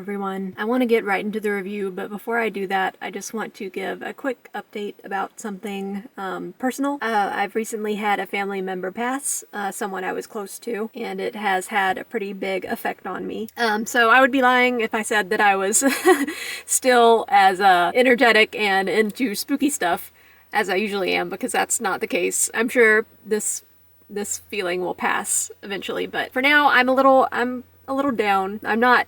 everyone. I want to get right into the review, but before I do that, I just want to give a quick update about something personal. I've recently had a family member pass, someone I was close to, and it has had a pretty big effect on me. So I would be lying if I said that I was still as energetic and into spooky stuff as I usually am, because that's not the case. I'm sure this feeling will pass eventually, but for now I'm a little down. I'm not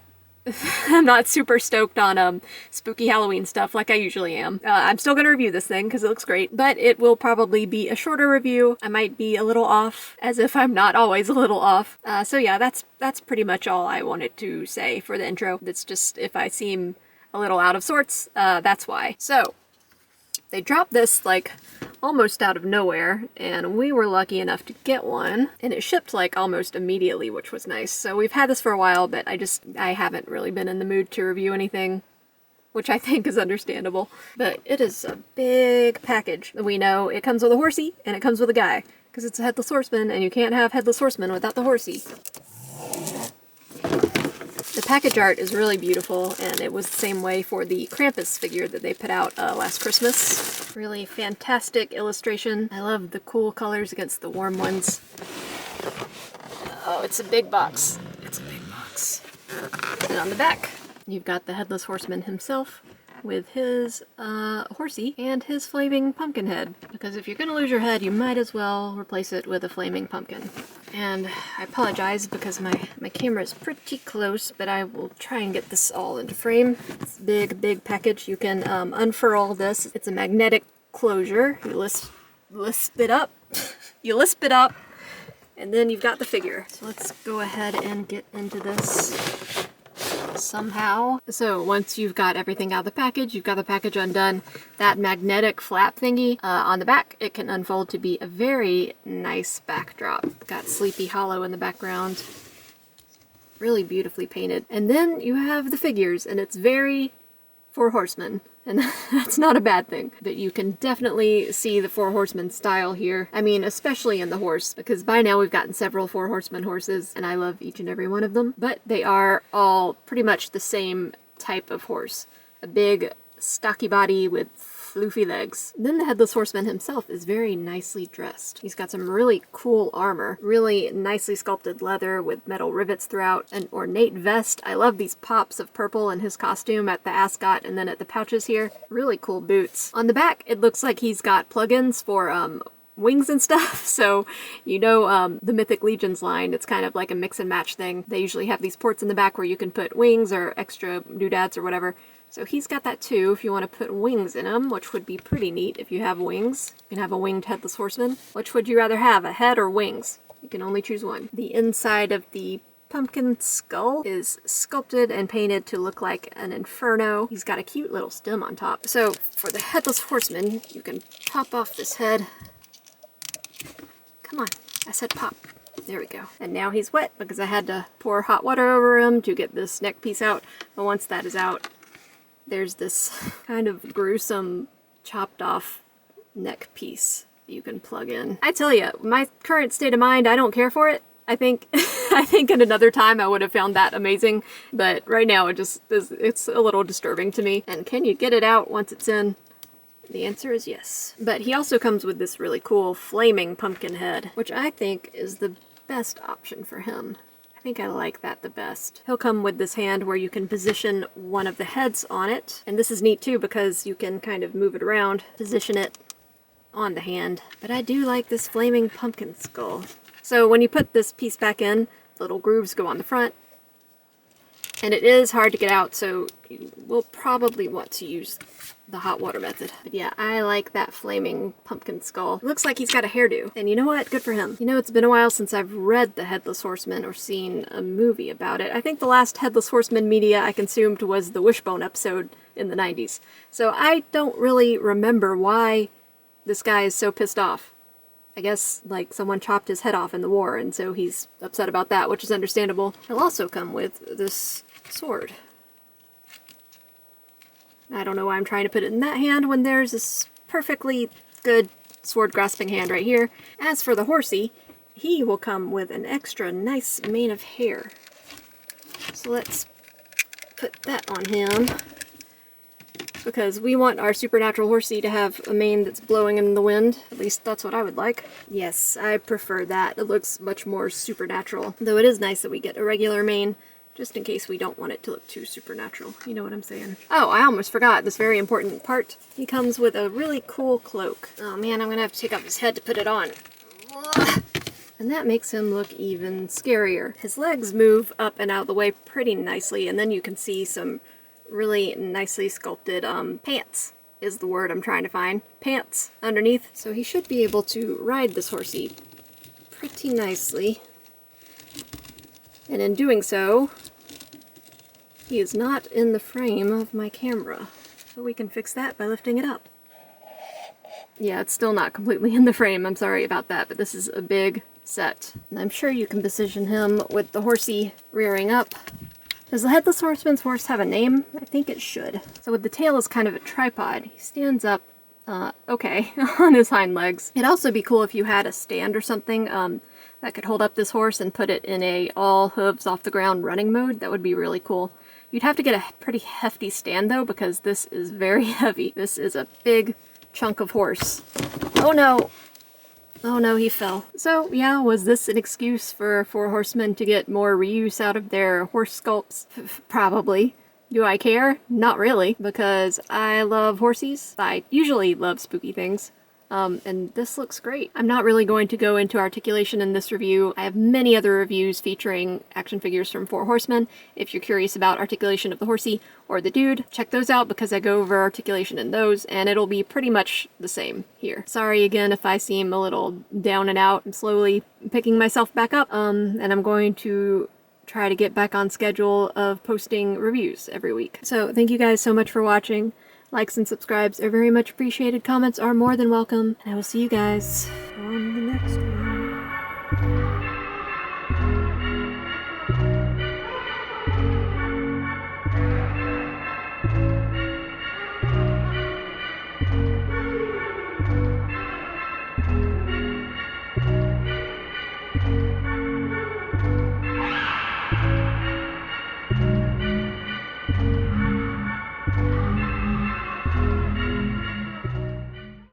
I'm not super stoked on spooky Halloween stuff like I usually am. I'm still gonna review this thing because it looks great, but it will probably be a shorter review. I might be a little off, as if I'm not always a little off. So yeah, that's pretty much all I wanted to say for the intro. That's just, if I seem a little out of sorts, that's why. So they dropped this like almost out of nowhere, and we were lucky enough to get one, and it shipped like almost immediately, which was nice. So we've had this for a while, but I haven't really been in the mood to review anything, which I think is understandable. But it is a big package. We know it comes with a horsey and it comes with a guy, because it's a Headless Horseman, and you can't have Headless Horseman without the horsey. The package art is really beautiful, and it was the same way for the Krampus figure that they put out last Christmas. Really fantastic illustration. I love the cool colors against the warm ones. Oh, it's a big box. It's a big box. And on the back, you've got the Headless Horseman himself with his horsey and his flaming pumpkin head. Because if you're gonna lose your head, you might as well replace it with a flaming pumpkin. And I apologize because my camera is pretty close, but I will try and get this all into frame. It's a big package. You can unfurl this. It's a magnetic closure. You lisp it up. You lisp it up, and then you've got the figure. So let's go ahead and get into this somehow. So once you've got everything out of the package, you've got the package undone, that magnetic flap thingy on the back, it can unfold to be a very nice backdrop. Got Sleepy Hollow in the background. Really beautifully painted. And then you have the figures, and it's very Four Horsemen. And that's not a bad thing. But you can definitely see the Four Horsemen style here. I mean, especially in the horse, because by now we've gotten several Four Horsemen horses, and I love each and every one of them. But they are all pretty much the same type of horse. A big, stocky body with floofy legs. Then the Headless Horseman himself is very nicely dressed. He's got some really cool armor, really nicely sculpted leather with metal rivets throughout, an ornate vest. I love these pops of purple in his costume at the ascot and then at the pouches here. Really cool boots. On the back, it looks like he's got plugins for wings and stuff, so you know the Mythic Legions line, it's kind of like a mix and match thing. They usually have these ports in the back where you can put wings or extra doodads or whatever. So he's got that too, if you want to put wings in him, which would be pretty neat if you have wings. You can have a winged Headless Horseman. Which would you rather have, a head or wings? You can only choose one. The inside of the pumpkin skull is sculpted and painted to look like an inferno. He's got a cute little stem on top. So for the Headless Horseman, you can pop off this head. Come on, I said pop. There we go. And now he's wet because I had to pour hot water over him to get this neck piece out. But once that is out, there's this kind of gruesome chopped off neck piece you can plug in. I tell you, my current state of mind, I don't care for it. I think at another time I would have found that amazing, but right now it's a little disturbing to me. And can you get it out once it's in? The answer is yes. But he also comes with this really cool flaming pumpkin head, which I think is the best option for him. I think I like that the best. He'll come with this hand where you can position one of the heads on it. And this is neat too because you can kind of move it around, position it on the hand. But I do like this flaming pumpkin skull. So when you put this piece back in, little grooves go on the front. And it is hard to get out, so you will probably want to use the hot water method. But yeah, I like that flaming pumpkin skull. It looks like he's got a hairdo. And you know what? Good for him. You know, it's been a while since I've read The Headless Horseman or seen a movie about it. I think the last Headless Horseman media I consumed was the Wishbone episode in the 90s. So I don't really remember why this guy is so pissed off. I guess, like, someone chopped his head off in the war, and so he's upset about that, which is understandable. He'll also come with this sword. I don't know why I'm trying to put it in that hand when there's this perfectly good sword-grasping hand right here. As for the horsey, he will come with an extra nice mane of hair. So let's put that on him. Because we want our supernatural horsey to have a mane that's blowing in the wind. At least that's what I would like. Yes, I prefer that. It looks much more supernatural. Though it is nice that we get a regular mane, just in case we don't want it to look too supernatural. You know what I'm saying? Oh, I almost forgot this very important part. He comes with a really cool cloak. Oh man, I'm gonna have to take off his head to put it on. Ugh. And that makes him look even scarier. His legs move up and out of the way pretty nicely, and then you can see some really nicely sculpted pants is the word I'm trying to find. Pants underneath. So he should be able to ride this horsey pretty nicely. And in doing so, he is not in the frame of my camera. So we can fix that by lifting it up. Yeah, it's still not completely in the frame. I'm sorry about that, but this is a big set. And I'm sure you can position him with the horsey rearing up. Does the Headless Horseman's horse have a name? I think it should. So with the tail as kind of a tripod, he stands up, okay, on his hind legs. It'd also be cool if you had a stand or something that could hold up this horse and put it in a all hooves off the ground running mode. That would be really cool. You'd have to get a pretty hefty stand though, because this is very heavy. This is a big chunk of horse. Oh no! Oh no, he fell. So yeah, was this an excuse for Horsemen to get more reuse out of their horse sculpts? Probably. Do I care? Not really, because I love horsies. I usually love spooky things. And this looks great. I'm not really going to go into articulation in this review. I have many other reviews featuring action figures from 4 Horsemen. If you're curious about articulation of the horsey or the dude, check those out because I go over articulation in those, and it'll be pretty much the same here. Sorry again if I seem a little down and out. I'm slowly picking myself back up, and I'm going to try to get back on schedule of posting reviews every week. So thank you guys so much for watching. Likes and subscribes are very much appreciated. Comments are more than welcome. And I will see you guys on the next